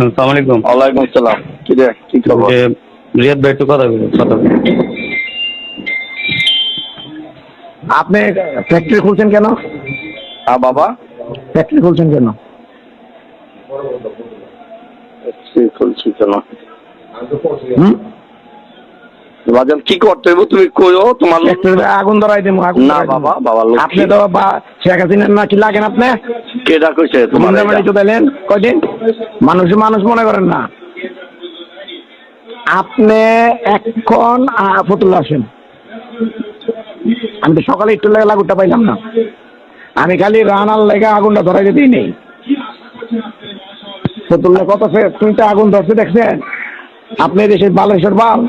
আসসালামু আলাইকুম। ওয়ালাইকুম আসসালাম। কি রে, কি খবর? রিয়াদ ভাই একটু কথা বলুন। আপনি ফ্যাক্টরি খুলছেন কেন? হ্যাঁ বাবা, ফ্যাক্টরি খুলছেন কেন? খুলছি কেন? হুম? বাজান কি করতে হইব তুমি কইও। তোমার ফ্যাক্টরিতে আগুন ধরাই দেবো। না বাবা, বাবা লোক আপনি তো শেখ হাসিনার না কি লাগেন আপনি? কেডা কইছে তোমার? চুদাইলেন কয়দিন? মানুষ মনে করেন না। আপনি এখন ফতুল্লা আসেন। আমি তো সকালে একটু লেগে লাগুটা পাইলাম না। আমি খালি রানার লেগে আগুনটা ধরাই দিতেই নেই। ফতুল্লা কত ফ্যাক্টরিতে আগুন ধরছে দেখছেন? আপনি দেশের বালেশ্বর বাল।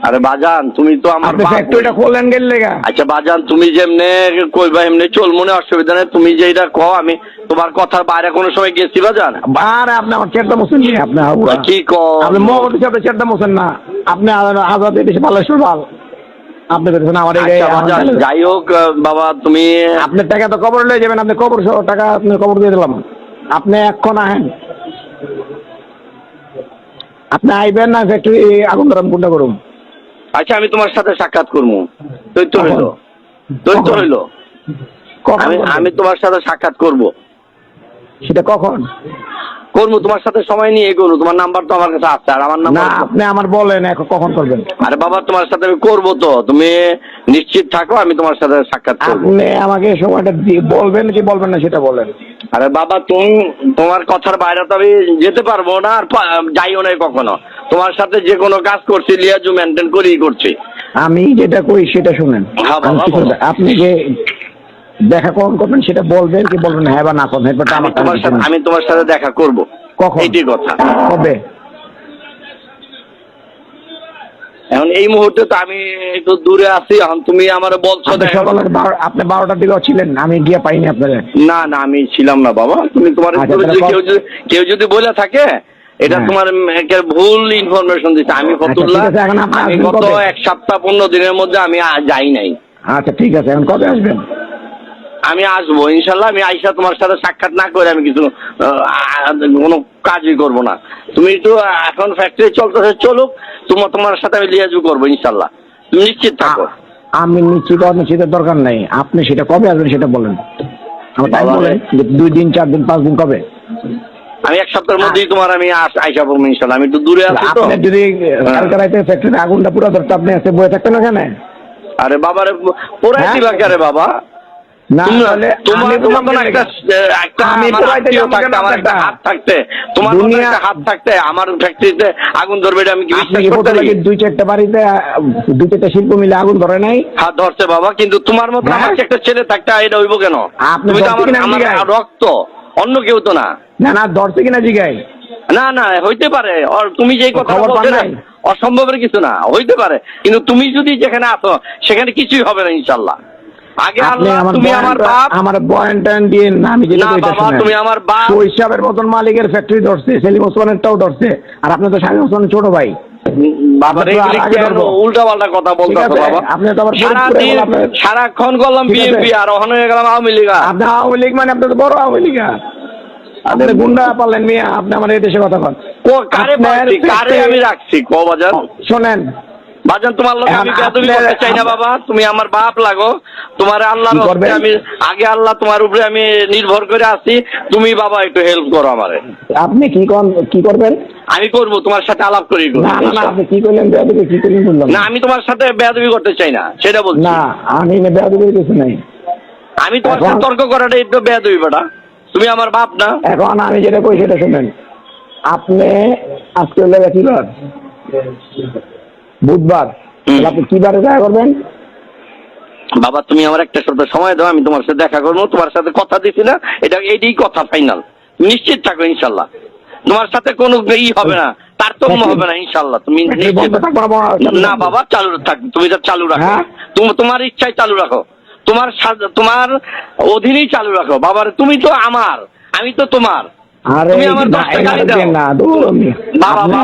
আরে বাজান তুমি তো আমার আপনি ফ্যাক্টরিটা খোলেন গেল লেগা। আচ্ছা বাজান, তুমি যেমনে কইবা এমনি চল, মনে অসুবিধা নেই। তুমি যেটা কও, আমি তোমার কথার বাইরে কোনো সময় গেছি বাজান? আরে আপনি আমার চেষ্টা মোছেন নি। আপনি কি কও? আপনি মহবত হিসাবে চেষ্টা মোছেন না। আপনি আজাদ দেশে বালেশ্বর বাল। আপনি বলছেন আমার যাই হোক বাবা, তুমি আপনার টাকা তো কবর লয়ে যাবেন। আপনি কবর সহ টাকা আপনি কবর দিয়ে দিলাম। আপনি এখন আহেন। আপনি আইবেন না ফ্যাক্টরি আগুন ধরাম কোনটা করুন? আচ্ছা আমি তোমার সাথে সাক্ষাৎ করবো। দৈত্য হইলো। আমি তোমার সাথে সাক্ষাৎ করব। সেটা কখন করবো? তোমার সাথে সময় নিয়ে করবো। তোমার নাম্বার তো আমার কাছে আছে। আর আমার নাম্বার না, আপনি আমার বলেন এখন কখন করবেন? আরে বাবা, তোমার সাথে আমি করবো তো, তুমি নিশ্চিত থাকো। আমি তোমার সাথে সাক্ষাৎ করবো। আপনি আমাকে সময়টা বলবেন কি বলবেন না সেটা বলেন। আরে বাবা, তোমার কথার বাইরে তো আমি যেতে পারবো না, আর যাইও না কখনো। তোমার সাথে যে কোনো কাজ করছি লিয়াজু মেনটেন করেই করছি। আমি যেটা কই সেটা শুনেন। হ্যাঁ বাবা, আপনি যে দেখা কখন করবেন সেটা বলবেন কি বলবেন, হ্যাঁ বা না করবেন। আমি তোমার সাথে দেখা করব। কখন? এইটাই কথা। কবে? এখন এই মুহূর্তে তো আমি একটু দূরে আছি। এখন তুমি আমার বলছো সকালে আপনি 12টার দিকে ছিলেন, আমি গিয়ে পাইনি আপনাদের। না না, আমি ছিলাম না বাবা। তুমি তোমার কেউ যদি বলে থাকে এটা তোমার ভুল ইনফরমেশন দিচ্ছে। আমি ফতুল্লাহ, আমি গত 1 সপ্তাহ 15 দিনের মধ্যে আমি যাই নাই। আচ্ছা ঠিক আছে, এখন কবে আসবেন? আমি আসবো ইনশাল্লাহ। আমি আইসা তোমার সাথে সাক্ষাৎ না করে আমি কিছু কোনো কাজই করবো না। তুমি একটু এখন ফ্যাক্টরি চলতেছে, চলুক। তোমার সাথে আমি লিয়াজু করবো ইনশাল্লাহ। তুমি নিশ্চিত থাকো। আমি নিশ্চিতের দরকার নাই। আপনি সেটা কবে আসবেন সেটা বলেন। আমার টাইম বলেন, 2 দিন 4 দিন 5 দিন কবে? আমি 1 সপ্তাহের মধ্যেই তোমার আমি আইসা পড়বো ইনশাল্লাহ। আমি একটু দূরে আছি তো। আপনি যদি কালকে রাতে ফ্যাক্টরিতে আগুনটা পুরো ধরতে আপনি এসে বয়ে থাকতেন ওখানে? আরে বাবারে, পোড়াই দিবা কারে বাবা? তোমার হাত থাকতে আমার ফ্যাক্টরিতে আগুন ধরবে এটা আমি কি বিশ্বাস করতে পারি? 2-4টা বাড়িতে 2-4টা শিল্প মিলে আগুন ধরে নাই? হাত ধরছে বাবা, কিন্তু তোমার মতো আমার একটা ছেলে থাকতে এটা হইব কেন? তুমি তো আমার রক্ত, অন্য কেউ তো না। না না, ধরছে কিনা জিগাই? না না, হইতে পারে। তুমি যেই কথা বলছো না, অসম্ভবের কিছু না, হইতে পারে। কিন্তু তুমি যদি যেখানে আছো সেখানে কিছুই হবে না ইনশাল্লাহ। আগে আল্লাহ, তুমি আমার বাপ। আমার বয়ান দিয়ে না, আমি যেটা কইতা শুনেন। তুমি আমার বাপ। হিসাবের মতন মালিকের ফ্যাক্টরি ধরছে, সেলিম ওসমানেরটাও ধরছে। আর আপনি তো শামীম ওসমানের ছোট ভাই। উল্টা পাল্টা কথা বলতেছো বাবা। আপনি তো আবার সারাক্ষণ করলাম বিএনপি আর ওখানে হয়ে গেলাম আওয়ামী লীগ। আপনি আওয়ামী লীগ মানে আপনি তো বড় আওয়ামী লীগ। আপনি গুন্ডা পারলেন মিয়া। আপনি আমার এই দেশে কথা বলেন। কারে আমি রাখছি ক বাজার? শোনেন বাজান, তোমার লোক আমি বেয়াদবি করতে চাই না বাবা। তুমি আমার বাপ লাগো। তোমার আল্লাহ আমি আগে আল্লাহ তোমার উপরে আমি নির্ভর করে আছি। তুমি বাবা একটু হেল্প করো আমারে। আপনি কি করবেন? আমি করবো, তোমার সাথে আলাপ করি। না না, আপনি কি করলেন? বেয়াদবি কি করলেন বললাম না। আমি তোমার সাথে বেয়াদবি করতে চাই না, সেটা বলছি না। আমি বেয়াদবি কিছু নাই। আমি তোমার সাথে তর্ক করাটা একটু বেয়াদবি বেটা। তুমি আমার বাপ না। এখন আমি যেটা কই সেটা শুনেন। আপনি আজকে লেগে কি বার? বুধবার। আপনি কি বারে দেখা করবেন? বাবা তুমি আমার একটা সপ্তাহ সময় দাও, আমি তোমার সাথে দেখা করবো। তোমার সাথে কথা দিছি না, এটাই কথা ফাইনাল। নিশ্চিত থাকো ইনশাল্লাহ। তোমার সাথে কোনো হবে না, তারতম্য হবে না ইনশাল্লাহ। তুমি না বাবা, চালু থাক। তুমি চালু রাখো। তোমার ইচ্ছায় চালু রাখো। তোমার অধীনেই চালু রাখো বাবার। তুমি তো আমার, আমি তো তোমার। তুমি আমার 10 টাকা দাও বাবা।